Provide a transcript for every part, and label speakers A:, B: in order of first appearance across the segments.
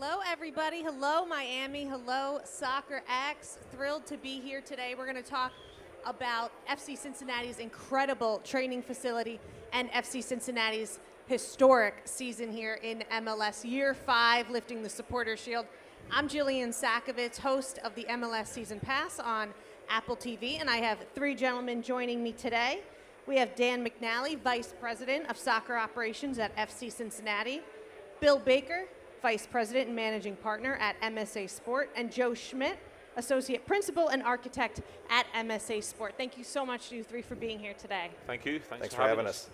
A: Hello, everybody. Hello, Miami. Hello, Soccerex. Thrilled to be here today. We're going to talk about FC Cincinnati's incredible training facility and FC Cincinnati's historic season here in MLS, Year 5, lifting the Supporters Shield. I'm Jillian Sakovits, host of the MLS Season Pass on Apple TV, and I have three gentlemen joining me today. We have Dan McNally, Vice President of Soccer Operations at FC Cincinnati, Bill Baker, Vice President and Managing Partner at MSA Sport, and Joe Schmidt, Associate Principal and Architect at MSA Sport. Thank you so much to you three for being here today.
B: Thank you.
C: Thanks for having us.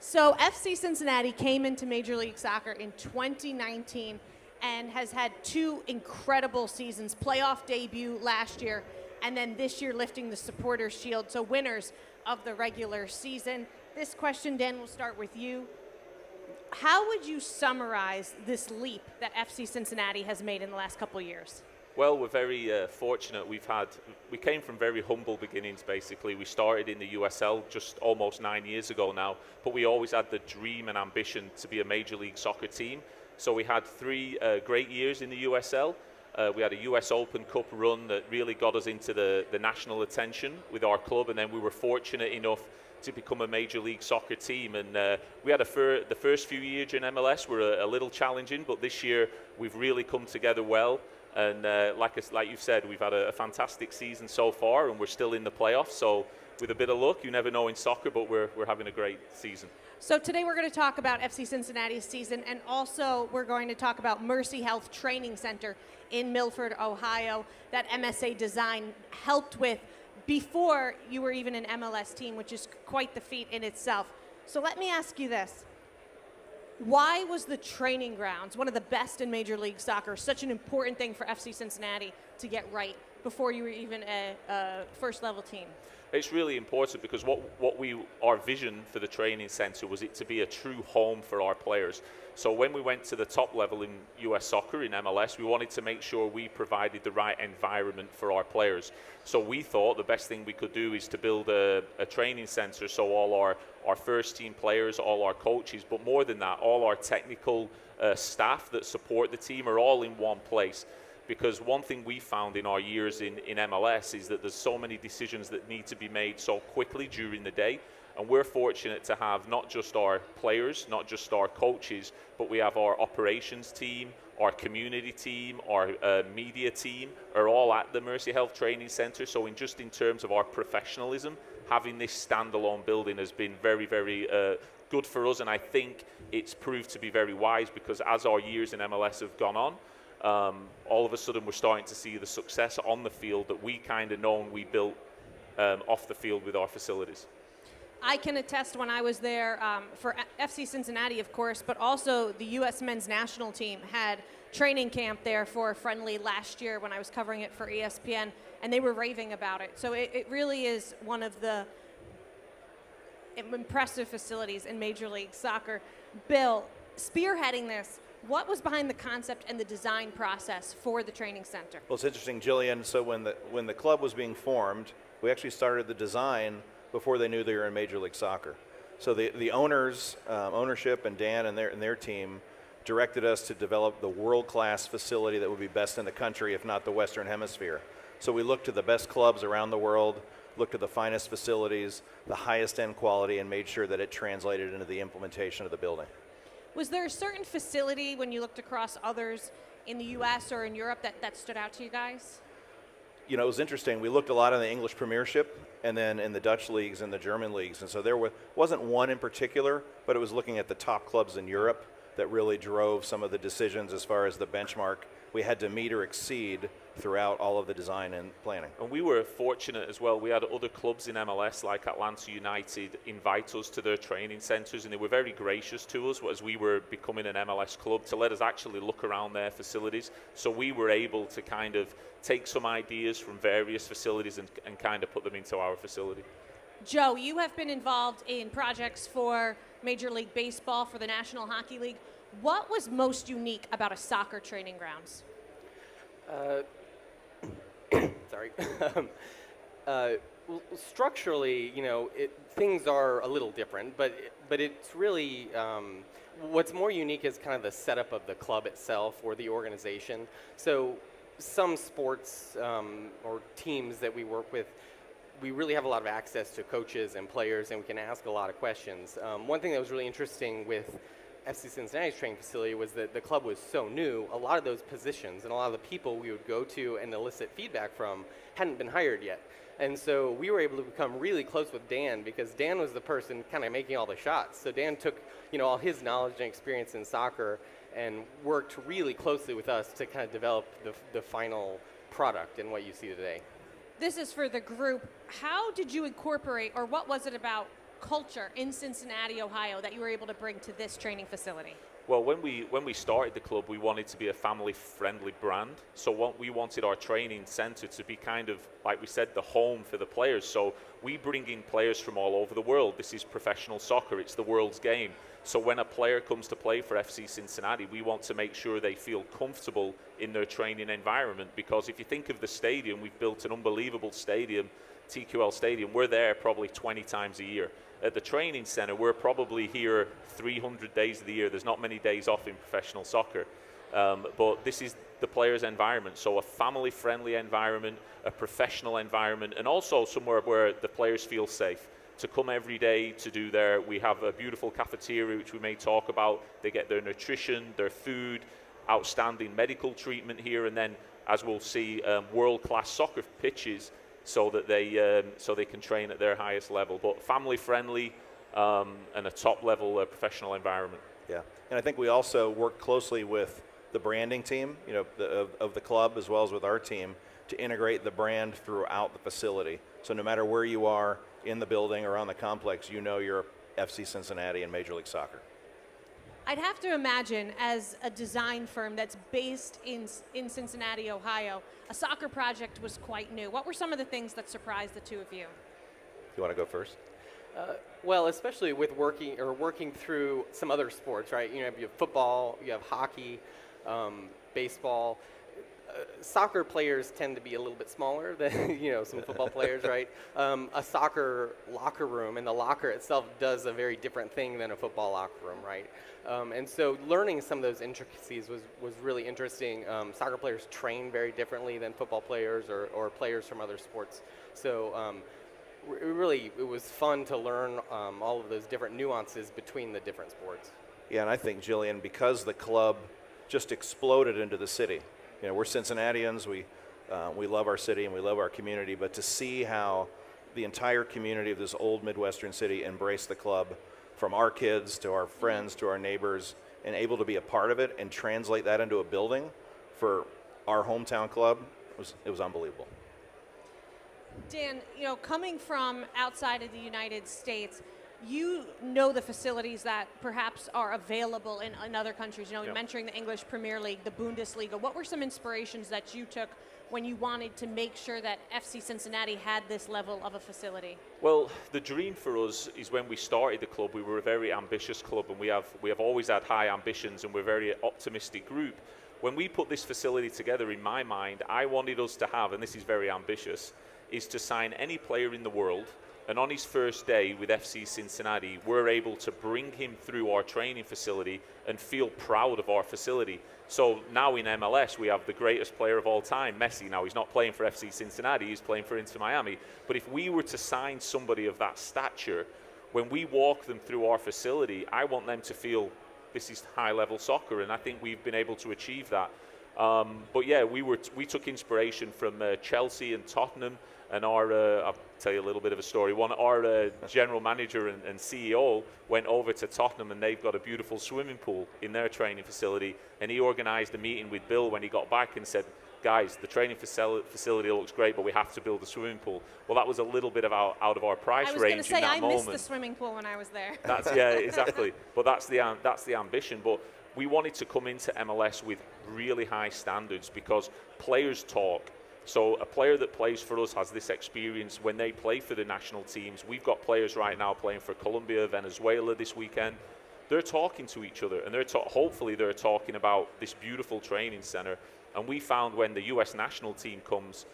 A: So FC Cincinnati came into Major League Soccer in 2019 and has had two incredible seasons, playoff debut last year, and then this year lifting the Supporters Shield, so winners of the regular season. This question, Dan, we'll start with you. How would you summarize this leap that FC Cincinnati has made in the last couple of years?
B: Well, we're very fortunate. We came from very humble beginnings, basically. We started in the USL just almost 9 years ago now, but we always had the dream and ambition to be a Major League Soccer team. So we had three great years in the USL. We had a US Open Cup run that really got us into the national attention with our club, and then we were fortunate enough to become a Major League Soccer team. And we had the first few years in MLS were a little challenging, but this year we've really come together well. And like you've said, we've had a fantastic season so far, and we're still in the playoffs. So with a bit of luck, you never know in soccer, but we're having a great season.
A: So today we're going to talk about FC Cincinnati's season, and also we're going to talk about Mercy Health Training Center in Milford, Ohio, that MSA Design helped with before you were even an MLS team, which is quite the feat in itself. So let me ask you this. Why was the training grounds, one of the best in Major League Soccer, such an important thing for FC Cincinnati to get right before you were even a first-level team?
B: It's really important because our vision for the training center was it to be a true home for our players. So when we went to the top level in US soccer, in MLS, we wanted to make sure we provided the right environment for our players. So we thought the best thing we could do is to build a training center so all our first team players, all our coaches, but more than that, all our technical staff that support the team are all in one place. Because one thing we found in our years in MLS is that there's so many decisions that need to be made so quickly during the day. And we're fortunate to have not just our players, not just our coaches, but we have our operations team, our community team, our media team are all at the Mercy Health Training Center. So in terms of our professionalism, having this standalone building has been very, very good for us. And I think it's proved to be very wise because as our years in MLS have gone on, all of a sudden we're starting to see the success on the field that we kind of known we built off the field with our facilities.
A: I can attest when I was there for FC Cincinnati, of course, but also the U.S. men's national team had training camp there for a friendly last year when I was covering it for ESPN, and they were raving about it. So it really is one of the impressive facilities in Major League Soccer. Bill, spearheading this, what was behind the concept and the design process for the training center?
C: Well, it's interesting, Jillian. So when the club was being formed, we actually started the design before they knew they were in Major League Soccer. So the owners, ownership, and Dan and their team directed us to develop the world-class facility that would be best in the country, if not the Western Hemisphere. So we looked to the best clubs around the world, looked at the finest facilities, the highest end quality, and made sure that it translated into the implementation of the building.
A: Was there a certain facility when you looked across others in the U.S. or in Europe that stood out to you guys?
C: You know, it was interesting. We looked a lot in the English Premiership and then in the Dutch leagues and the German leagues. And so there wasn't one in particular, but it was looking at the top clubs in Europe that really drove some of the decisions as far as the benchmark we had to meet or exceed throughout all of the design and planning.
B: And we were fortunate as well. We had other clubs in MLS like Atlanta United invite us to their training centers, and they were very gracious to us as we were becoming an MLS club to let us actually look around their facilities. So we were able to kind of take some ideas from various facilities and kind of put them into our facility.
A: Joe, you have been involved in projects for Major League Baseball, for the National Hockey League. What was most unique about a soccer training grounds?
D: Sorry. Well, structurally, things are a little different, but but it's really, what's more unique is kind of the setup of the club itself or the organization. So some sports or teams that we work with, we really have a lot of access to coaches and players, and we can ask a lot of questions. One thing that was really interesting with FC Cincinnati's training facility was that the club was so new. A lot of those positions and a lot of the people we would go to and elicit feedback from hadn't been hired yet. And so we were able to become really close with Dan because Dan was the person kind of making all the shots. So Dan took, all his knowledge and experience in soccer and worked really closely with us to kind of develop the final product and what you see today.
A: This is for the group. How did you incorporate, or what was it about culture in Cincinnati, Ohio, that you were able to bring to this training facility?
B: Well, when we started the club, we wanted to be a family-friendly brand. So we wanted our training center to be kind of, like we said, the home for the players. So we bring in players from all over the world. This is professional soccer. It's the world's game. So when a player comes to play for FC Cincinnati, we want to make sure they feel comfortable in their training environment. Because if you think of the stadium, we've built an unbelievable stadium, TQL Stadium. We're there probably 20 times a year. At the training center, we're probably here 300 days of the year. There's not many days off in professional soccer. But this is the players' environment. So a family-friendly environment, a professional environment, and also somewhere where the players feel safe to come every day to do we have a beautiful cafeteria, which we may talk about. They get their nutrition, their food, outstanding medical treatment here, and then, as we'll see, world-class soccer pitches so that they can train at their highest level. But family-friendly and a top-level professional environment.
C: Yeah, and I think we also work closely with the branding team, of the club as well as with our team to integrate the brand throughout the facility. So no matter where you are in the building or on the complex, you're FC Cincinnati and Major League Soccer.
A: I'd have to imagine, as a design firm that's based in Cincinnati, Ohio, a soccer project was quite new. What were some of the things that surprised the two of you?
C: You want to go first?
D: Well, especially with working through some other sports, right? You have football, you have hockey, baseball. Soccer players tend to be a little bit smaller than some football players, right? A soccer locker room and the locker itself does a very different thing than a football locker room, right? And so learning some of those intricacies was really interesting. Soccer players train very differently than football players or players from other sports. So it was fun to learn all of those different nuances between the different sports.
C: Yeah, and I think, Jillian, because the club just exploded into the city. We're Cincinnatians, we love our city and we love our community, but to see how the entire community of this old Midwestern city embraced the club, from our kids to our friends to our neighbors, and able to be a part of it and translate that into a building for our hometown club, it was unbelievable.
A: Dan, coming from outside of the United States, you know the facilities that perhaps are available in other countries. You're mentioning the English Premier League, the Bundesliga. What were some inspirations that you took when you wanted to make sure that FC Cincinnati had this level of a facility?
B: Well, the dream for us is when we started the club, we were a very ambitious club, and we have always had high ambitions, and we're a very optimistic group. When we put this facility together, in my mind, I wanted us to have, and this is very ambitious, is to sign any player in the world. And on his first day with FC Cincinnati, we're able to bring him through our training facility and feel proud of our facility. So now in MLS, we have the greatest player of all time, Messi. Now, he's not playing for FC Cincinnati, he's playing for Inter Miami. But if we were to sign somebody of that stature, when we walk them through our facility, I want them to feel this is high-level soccer, and I think we've been able to achieve that. But yeah, we took inspiration from Chelsea and Tottenham. And I'll tell you a little bit of a story. Our general manager and CEO went over to Tottenham, and they've got a beautiful swimming pool in their training facility. And he organized a meeting with Bill when he got back and said, guys, the training facility looks great, but we have to build a swimming pool. Well, that was a little bit out of our price range in that moment.
A: I was going to say, I missed the swimming pool when I was there.
B: Yeah, exactly. But that's the ambition. But we wanted to come into MLS with really high standards because players talk. So a player that plays for us has this experience when they play for the national teams. We've got players right now playing for Colombia, Venezuela this weekend. They're talking to each other, and hopefully they're talking about this beautiful training center. And we found when the U.S. national team comes,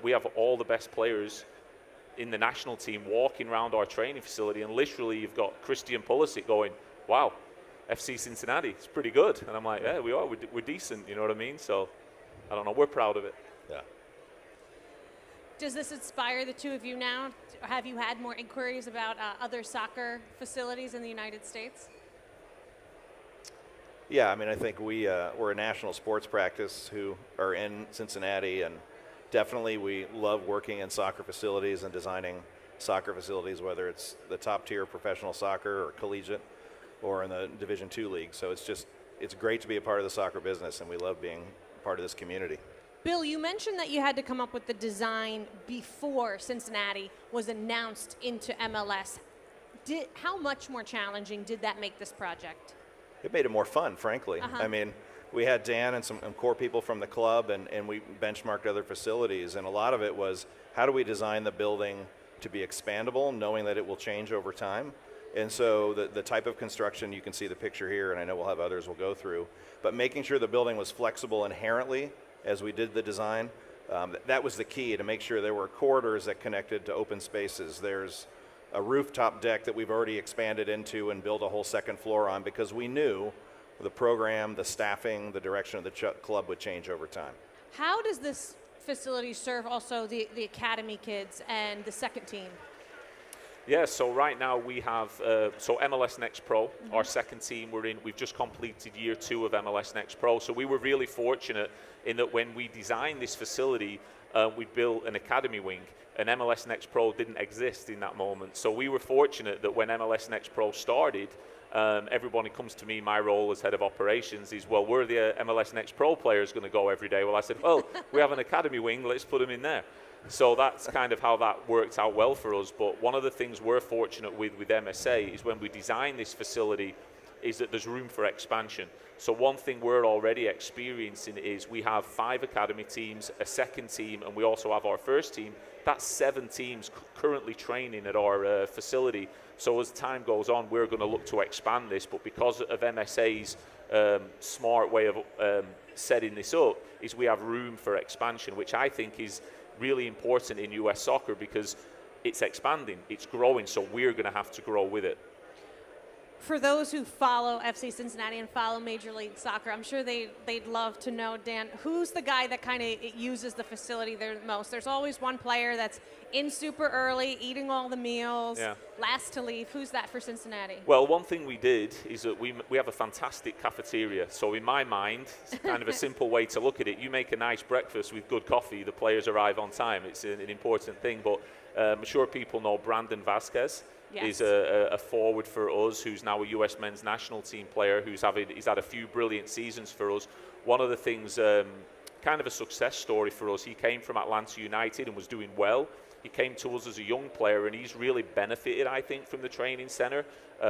B: we have all the best players in the national team walking around our training facility, and literally you've got Christian Pulisic going, wow, FC Cincinnati, it's pretty good. And I'm like, yeah, we are, we're decent, you know what I mean? So, I don't know, we're proud of it.
C: Yeah.
A: Does this inspire the two of you now? Have you had more inquiries about other soccer facilities in the United States?
C: Yeah, I mean, I think we're a national sports practice who are in Cincinnati, and definitely we love working in soccer facilities and designing soccer facilities, whether it's the top tier professional soccer or collegiate or in the Division II league. So it's great to be a part of the soccer business, and we love being part of this community.
A: Bill, you mentioned that you had to come up with the design before Cincinnati was announced into MLS. How much more challenging did that make this project?
C: It made it more fun, frankly. I mean, we had Dan and some core people from the club, and we benchmarked other facilities, and a lot of it was, how do we design the building to be expandable, knowing that it will change over time? And so the type of construction, you can see the picture here, and I know we'll have others we'll go through, but making sure the building was flexible inherently as we did the design, that was the key, to make sure there were corridors that connected to open spaces. There's a rooftop deck that we've already expanded into and built a whole second floor on, because we knew the program, the staffing, the direction of the club would change over time.
A: How does this facility serve also the academy kids and the second team?
B: Yeah, so right now we have MLS Next Pro, our second team. We've just completed year 2 of MLS Next Pro. So we were really fortunate in that when we designed this facility, we built an academy wing, and MLS Next Pro didn't exist in that moment. So we were fortunate that when MLS Next Pro started, everybody comes to me, my role as head of operations is, well, where are the MLS Next Pro players going to go every day? Well, I said, well, we have an academy wing, let's put them in there. So that's kind of how that worked out well for us. But one of the things we're fortunate with MSA is when we design this facility is that there's room for expansion. So one thing we're already experiencing is we have 5 academy teams, a second team, and we also have our first team. That's 7 teams currently training at our facility. So as time goes on, we're going to look to expand this. But because of MSA's smart way of setting this up, is we have room for expansion, which I think is really important in US soccer, because it's expanding, it's growing, so we're going to have to grow with it.
A: For those who follow FC Cincinnati and follow Major League Soccer, I'm sure they'd love to know, Dan, who's the guy that kind of uses the facility there the most? There's always one player that's in super early, eating all the meals, last to leave. Who's that for Cincinnati?
B: Well, one thing we did is that we have a fantastic cafeteria. So in my mind, it's kind of a simple way to look at it. You make a nice breakfast with good coffee, the players arrive on time. It's an important thing. But I'm sure people know Brandon Vasquez. Is a forward for us, who's now a US men's national team player, he's had a few brilliant seasons for us. One of the things, kind of a success story for us, he came from Atlanta United and was doing well. He came to us as a young player, and he's really benefited, I think, from the training center,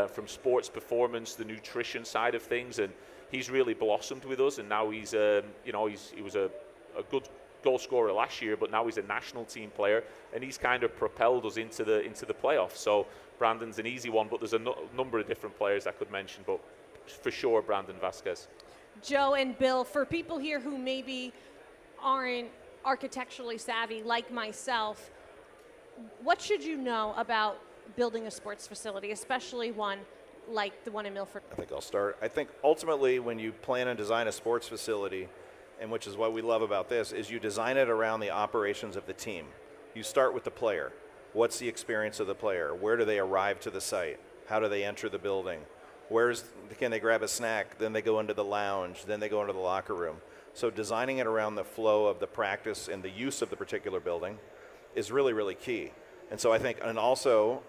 B: from sports performance, the nutrition side of things, and he's really blossomed with us. And now he's, he was a good goal scorer last year, but now he's a national team player, and he's kind of propelled us into the playoffs. So Brandon's an easy one, but there's a number of different players I could mention, but for sure Brandon Vasquez.
A: Joe and Bill, for people here who maybe aren't architecturally savvy like myself, what should you know about building a sports facility, especially one like the one in Milford?
C: I think I'll start. I think ultimately when you plan and design a sports facility, and which is what we love about this, is you design it around the operations of the team. You start with the player. What's the experience of the player? Where do they arrive to the site? How do they enter the building? Can they grab a snack? Then they go into the lounge. Then they go into the locker room. So designing it around the flow of the practice and the use of the particular building is really, really key. And so I think, and also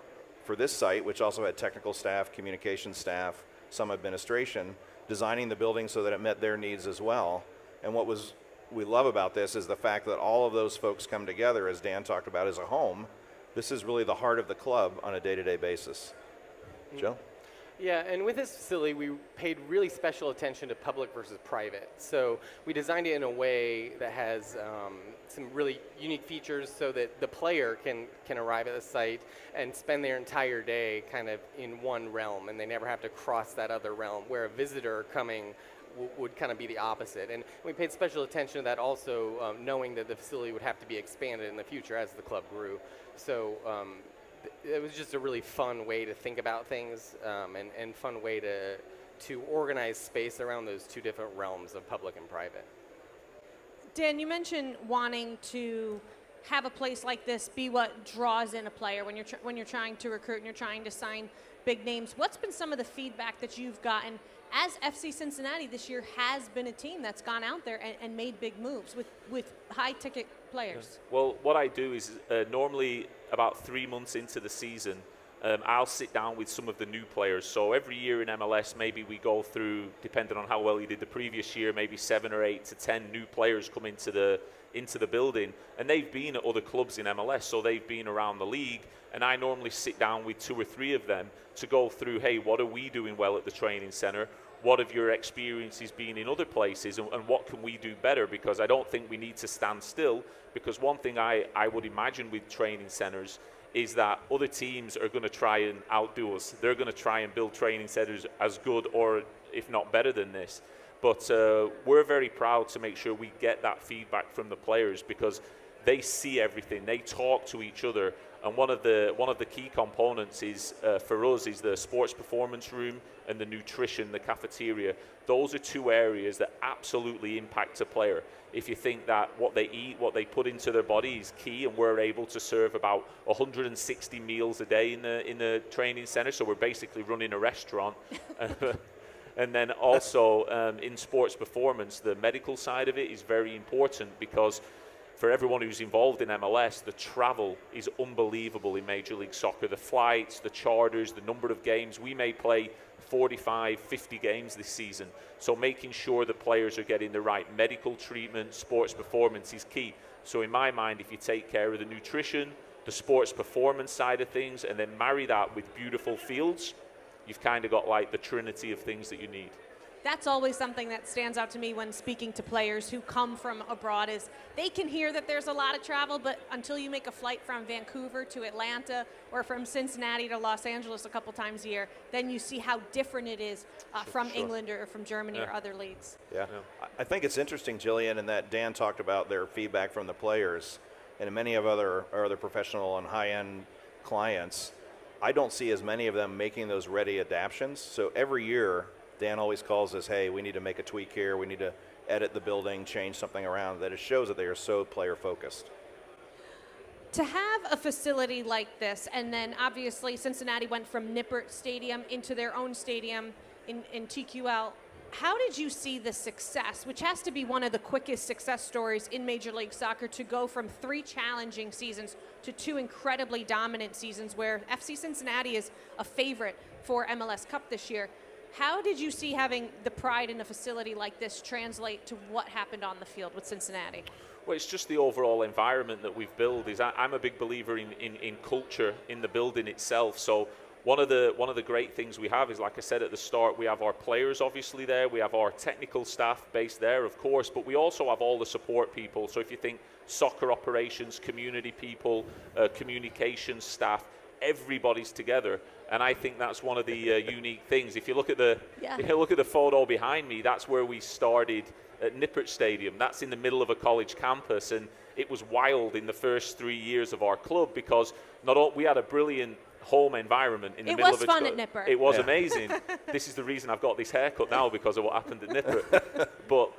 C: for this site, which also had technical staff, communication staff, some administration, designing the building so that it met their needs as well. And what we love about this is the fact that all of those folks come together, as Dan talked about, as a home. This is really the heart of the club on a day-to-day basis. Joe?
D: Yeah, and with this facility, we paid really special attention to public versus private. So we designed it in a way that has some really unique features so that the player can arrive at the site and spend their entire day kind of in one realm, and they never have to cross that other realm, where a visitor coming would kind of be the opposite. And we paid special attention to that also, knowing that the facility would have to be expanded in the future as the club grew. So it was just a really fun way to think about things, and fun way to organize space around those two different realms of public and private.
A: Dan, you mentioned wanting to have a place like this be what draws in a player when you're trying to recruit and you're trying to sign big names. What's been some of the feedback that you've gotten as FC Cincinnati this year has been a team that's gone out there and made big moves with high-ticket players?
B: Well, what I do is normally about 3 months into the season, I'll sit down with some of the new players. So every year in MLS, maybe we go through, depending on how well you did the previous year, maybe 7 or 8 to 10 new players come into the building, and they've been at other clubs in MLS, so they've been around the league, and I normally sit down with 2 or 3 of them to go through, hey, what are we doing well at the training center? What have your experiences been in other places, and what can we do better? Because I don't think we need to stand still, because one thing I would imagine with training centers is that other teams are going to try and outdo us. They're going to try and build training centers as good or if not better than this. But we're very proud to make sure we get that feedback from the players, because they see everything. They talk to each other. And one of the key components is for us is the sports performance room and the nutrition, the cafeteria. Those are 2 areas that absolutely impact a player. If you think that what they eat, what they put into their body is key, and we're able to serve about 160 meals a day in the training center, so we're basically running a restaurant. And then also in sports performance, the medical side of it is very important, because for everyone who's involved in MLS, the travel is unbelievable in Major League Soccer. The flights, the charters, the number of games. We may play 45, 50 games this season. So making sure the players are getting the right medical treatment, sports performance is key. So in my mind, if you take care of the nutrition, the sports performance side of things, and then marry that with beautiful fields, you've kind of got like the trinity of things that you need.
A: That's always something that stands out to me when speaking to players who come from abroad, is they can hear that there's a lot of travel, but until you make a flight from Vancouver to Atlanta or from Cincinnati to Los Angeles a couple times a year, then you see how different it is from England or from Germany or other leagues.
C: Yeah. I think it's interesting, Jillian, in that Dan talked about their feedback from the players, and in many of our other professional and high-end clients, I don't see as many of them making those ready adaptions. So every year, Dan always calls us, hey, we need to make a tweak here, we need to edit the building, change something around, that it shows that they are so player focused.
A: To have a facility like this, and then obviously Cincinnati went from Nippert Stadium into their own stadium in TQL, how did you see the success, which has to be one of the quickest success stories in Major League Soccer, to go from 3 challenging seasons to 2 incredibly dominant seasons where FC Cincinnati is a favorite for MLS Cup this year? How did you see having the pride in a facility like this translate to what happened on the field with Cincinnati?
B: Well, it's just the overall environment that we've built. I'm a big believer in culture in the building itself. So one of the great things we have is, like I said at the start, we have our players obviously there, we have our technical staff based there, of course, but we also have all the support people. So if you think soccer operations, community people, communications staff, everybody's together, and I think that's one of the unique things. If you look at the photo behind me, that's where we started at Nippert Stadium. That's in the middle of a college campus, and it was wild in the first 3 years of our club, because we had a brilliant home environment in the middle of it.
A: It was fun at Nippert.
B: It was amazing. This is the reason I've got this haircut now, because of what happened at Nippert. But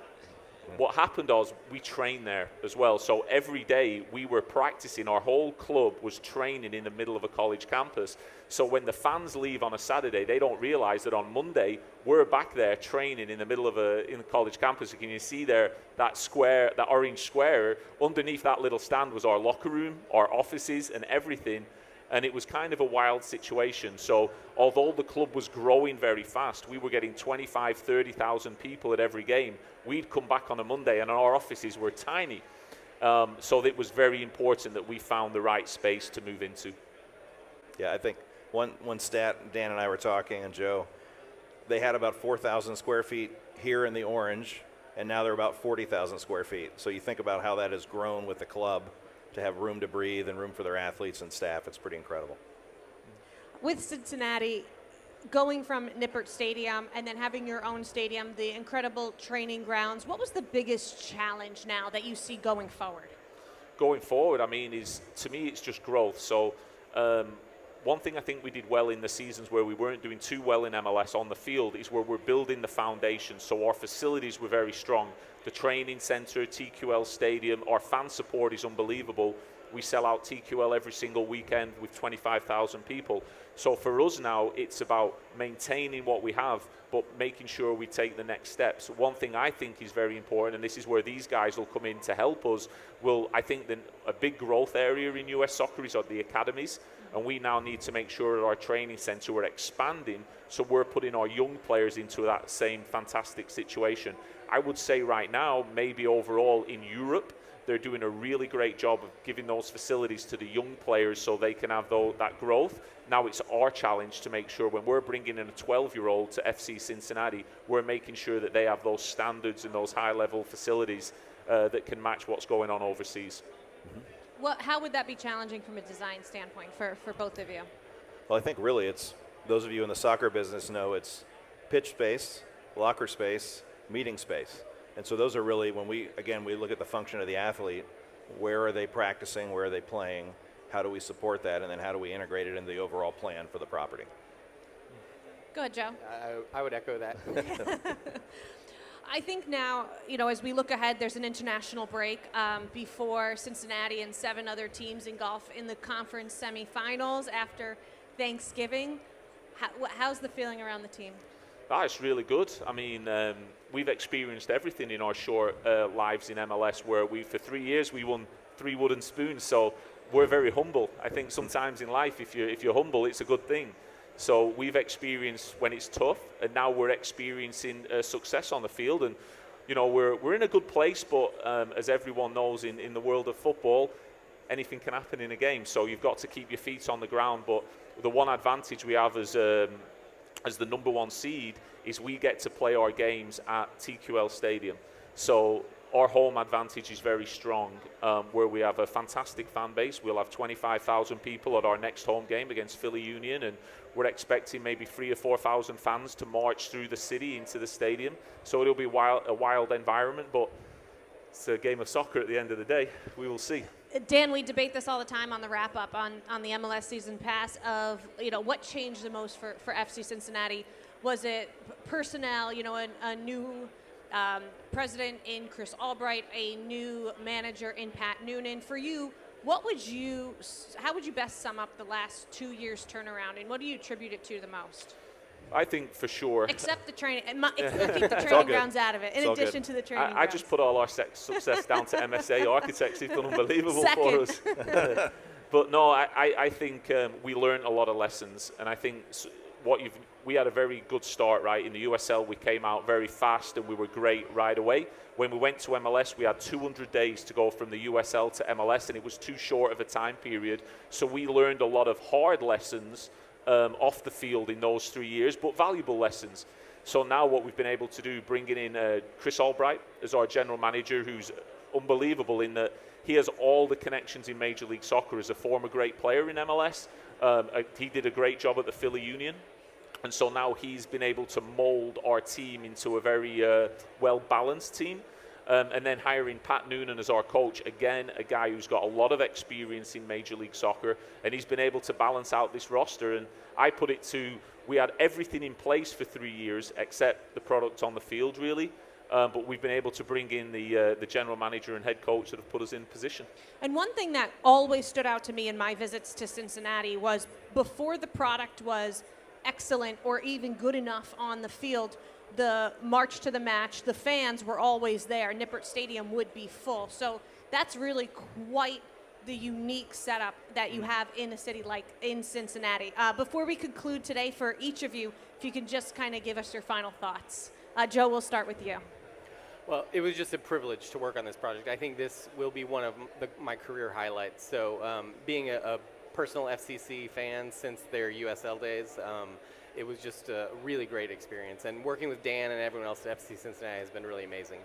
B: what happened was we trained there as well. So every day we were practicing. Our whole club was training in the middle of a college campus. So when the fans leave on a Saturday, they don't realize that on Monday we're back there training in the middle of a college campus. Can you see there that square, that orange square? Underneath that little stand was our locker room, our offices, and everything. And it was kind of a wild situation. So although the club was growing very fast, we were getting 25, 30,000 people at every game. We'd come back on a Monday and our offices were tiny. So it was very important that we found the right space to move into.
C: Yeah, I think one stat, Dan and I were talking, and Joe, they had about 4,000 square feet here in the orange, and now they're about 40,000 square feet. So you think about how that has grown with the club, to have room to breathe and room for their athletes and staff. It's pretty incredible.
A: With Cincinnati, going from Nippert Stadium and then having your own stadium, the incredible training grounds, what was the biggest challenge now that you see going forward?
B: Going forward, I mean, to me, it's just growth. So one thing I think we did well in the seasons where we weren't doing too well in MLS on the field is where we're building the foundation. So our facilities were very strong. The training center, TQL Stadium, our fan support is unbelievable. We sell out TQL every single weekend with 25,000 people. So for us now, it's about maintaining what we have, but making sure we take the next steps. One thing I think is very important, and this is where these guys will come in to help us, I think a big growth area in US soccer is the academies, and we now need to make sure that our training center we're expanding, so we're putting our young players into that same fantastic situation. I would say right now, maybe overall in Europe, they're doing a really great job of giving those facilities to the young players so they can have that growth. Now it's our challenge to make sure when we're bringing in a 12-year-old to FC Cincinnati, we're making sure that they have those standards and those high-level facilities that can match what's going on overseas.
A: Well, how would that be challenging from a design standpoint for both of you?
C: Well, I think really it's, those of you in the soccer business know it's pitch space, locker space, meeting space. And so those are really, when we look at the function of the athlete, where are they practicing, where are they playing, how do we support that, and then how do we integrate it into the overall plan for the property?
A: Go ahead, Joe.
D: I would echo that.
A: I think now, as we look ahead, there's an international break before Cincinnati and 7 other teams engulf in the conference semifinals after Thanksgiving. How's the feeling around the team?
B: It's really good. I mean, we've experienced everything in our short lives in MLS where for 3 years we won 3 wooden spoons. So we're very humble. I think sometimes in life, if you're humble, it's a good thing. So we've experienced when it's tough, and now we're experiencing success on the field. And, we're in a good place, but as everyone knows in the world of football, anything can happen in a game. So you've got to keep your feet on the ground. But the one advantage we have as the number 1 seed is we get to play our games at TQL Stadium. So our home advantage is very strong, where we have a fantastic fan base. We'll have 25,000 people at our next home game against Philly Union, and we're expecting maybe 3,000 or 4,000 fans to march through the city into the stadium. So it'll be a wild environment, but it's a game of soccer at the end of the day. We will see.
A: Dan, we debate this all the time on the wrap-up on the MLS season pass of, what changed the most for FC Cincinnati. Was it personnel, a new president in Chris Albright, a new manager in Pat Noonan? For you, how would you best sum up the last 2 years turnaround, and what do you attribute it to the most?
B: I think for sure.
A: Except the training. We'll keep the training grounds out of it, in addition to the training grounds.
B: I just put all our success down to MSA Architects. They've done unbelievable for us. But no, I think we learned a lot of lessons. And I think we had a very good start, right? In the USL, we came out very fast and we were great right away. When we went to MLS, we had 200 days to go from the USL to MLS, and it was too short of a time period. So we learned a lot of hard lessons off the field in those 3 years, but valuable lessons. So now what we've been able to do, bringing in Chris Albright as our general manager, who's unbelievable in that he has all the connections in Major League Soccer as a former great player in MLS. He did a great job at the Philly Union. And so now he's been able to mold our team into a very well-balanced team. And then hiring Pat Noonan as our coach, again, a guy who's got a lot of experience in Major League Soccer, and he's been able to balance out this roster. And I put it to, we had everything in place for 3 years except the product on the field, really. But we've been able to bring in the general manager and head coach that have put us in position.
A: And one thing that always stood out to me in my visits to Cincinnati was before the product was excellent or even good enough on the field, the march to the match, the fans were always there. Nippert Stadium would be full. So that's really quite the unique setup that you have in a city like in Cincinnati. Before we conclude today, for each of you, if you can just kind of give us your final thoughts. Joe, we'll start with you.
D: Well, it was just a privilege to work on this project. I think this will be one of my career highlights. So being a personal FCC fan since their USL days, it was just a really great experience. And working with Dan and everyone else at FC Cincinnati has been really amazing.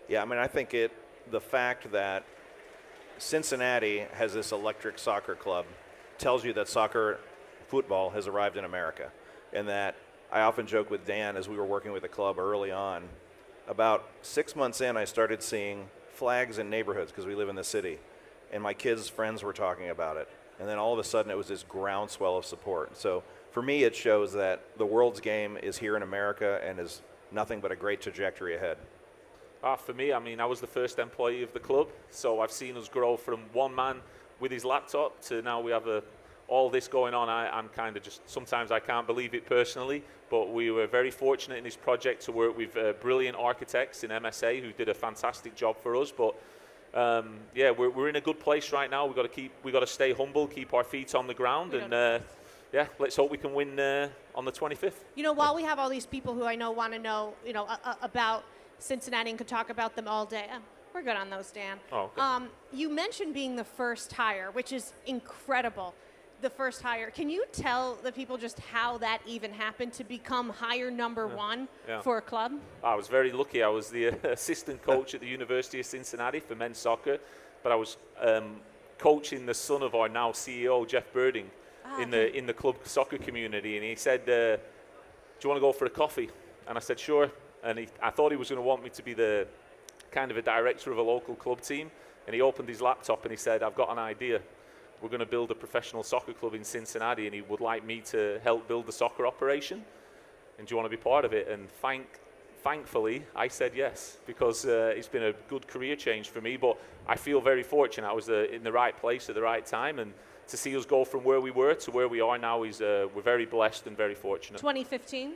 C: Yeah, I mean, I think the fact that Cincinnati has this electric soccer club tells you that football has arrived in America. in that I often joke with Dan as we were working with the club early on. About 6 months in, I started seeing flags in neighborhoods because we live in the city, and my kids' friends were talking about it. And then all of a sudden, it was this groundswell of support. So for me, it shows that the world's game is here in America and is nothing but a great trajectory ahead.
B: For me, I mean, I was the first employee of the club, so I've seen us grow from one man with his laptop to now we have all this going on. I'm kind of just, sometimes I can't believe it personally, but we were very fortunate in this project to work with brilliant architects in MSA who did a fantastic job for us. But yeah, we're in a good place right now. We got to stay humble, keep our feet on the ground, and yeah, let's hope we can win on the 25th.
A: You know, while we have all these people who I know want to know, you know, about Cincinnati and could talk about them all day. We're good on those, Dan.
B: Oh, okay.
A: You mentioned being the first hire, which is incredible. The first hire. Can you tell the people just how that even happened to become hire number one for a club?
B: I was very lucky. I was the assistant coach at the University of Cincinnati for men's soccer, but I was coaching the son of our now CEO, Jeff Birding, in the club soccer community, and he said, "Do you want to go for a coffee?" And I said, "Sure." And I thought he was going to want me to be the kind of a director of a local club team, and he opened his laptop and he said, "I've got an idea. We're going to build a professional soccer club in Cincinnati, and he would like me to help build the soccer operation. And do you want to be part of it?" And thankfully, I said yes, because it's been a good career change for me. But I feel very fortunate. I was in the right place at the right time, and to see us go from where we were to where we are now is we're very blessed and very fortunate.
A: 2015.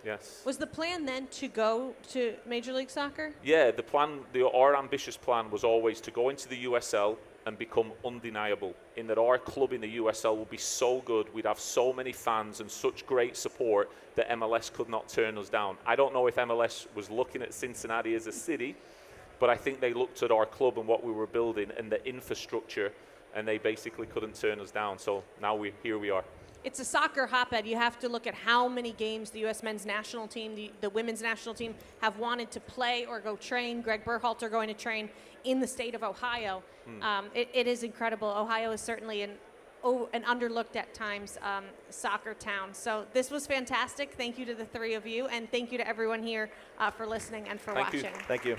B: Yes.
A: Was the plan then to go to Major League Soccer?
B: Yeah, the plan, our ambitious plan was always to go into the USL and become undeniable, in that our club in the USL would be so good, we'd have so many fans and such great support that MLS could not turn us down. I don't know if MLS was looking at Cincinnati as a city, but I think they looked at our club and what we were building and the infrastructure, and they basically couldn't turn us down. So now here we are.
A: It's a soccer hotbed. You have to look at how many games the U.S. men's national team, the women's national team have wanted to play or go train. Greg Berhalter going to train in the state of Ohio. It is incredible. Ohio is certainly an underlooked at times soccer town. So this was fantastic. Thank you to the three of you, and thank you to everyone here for listening and for watching.
C: Thank you.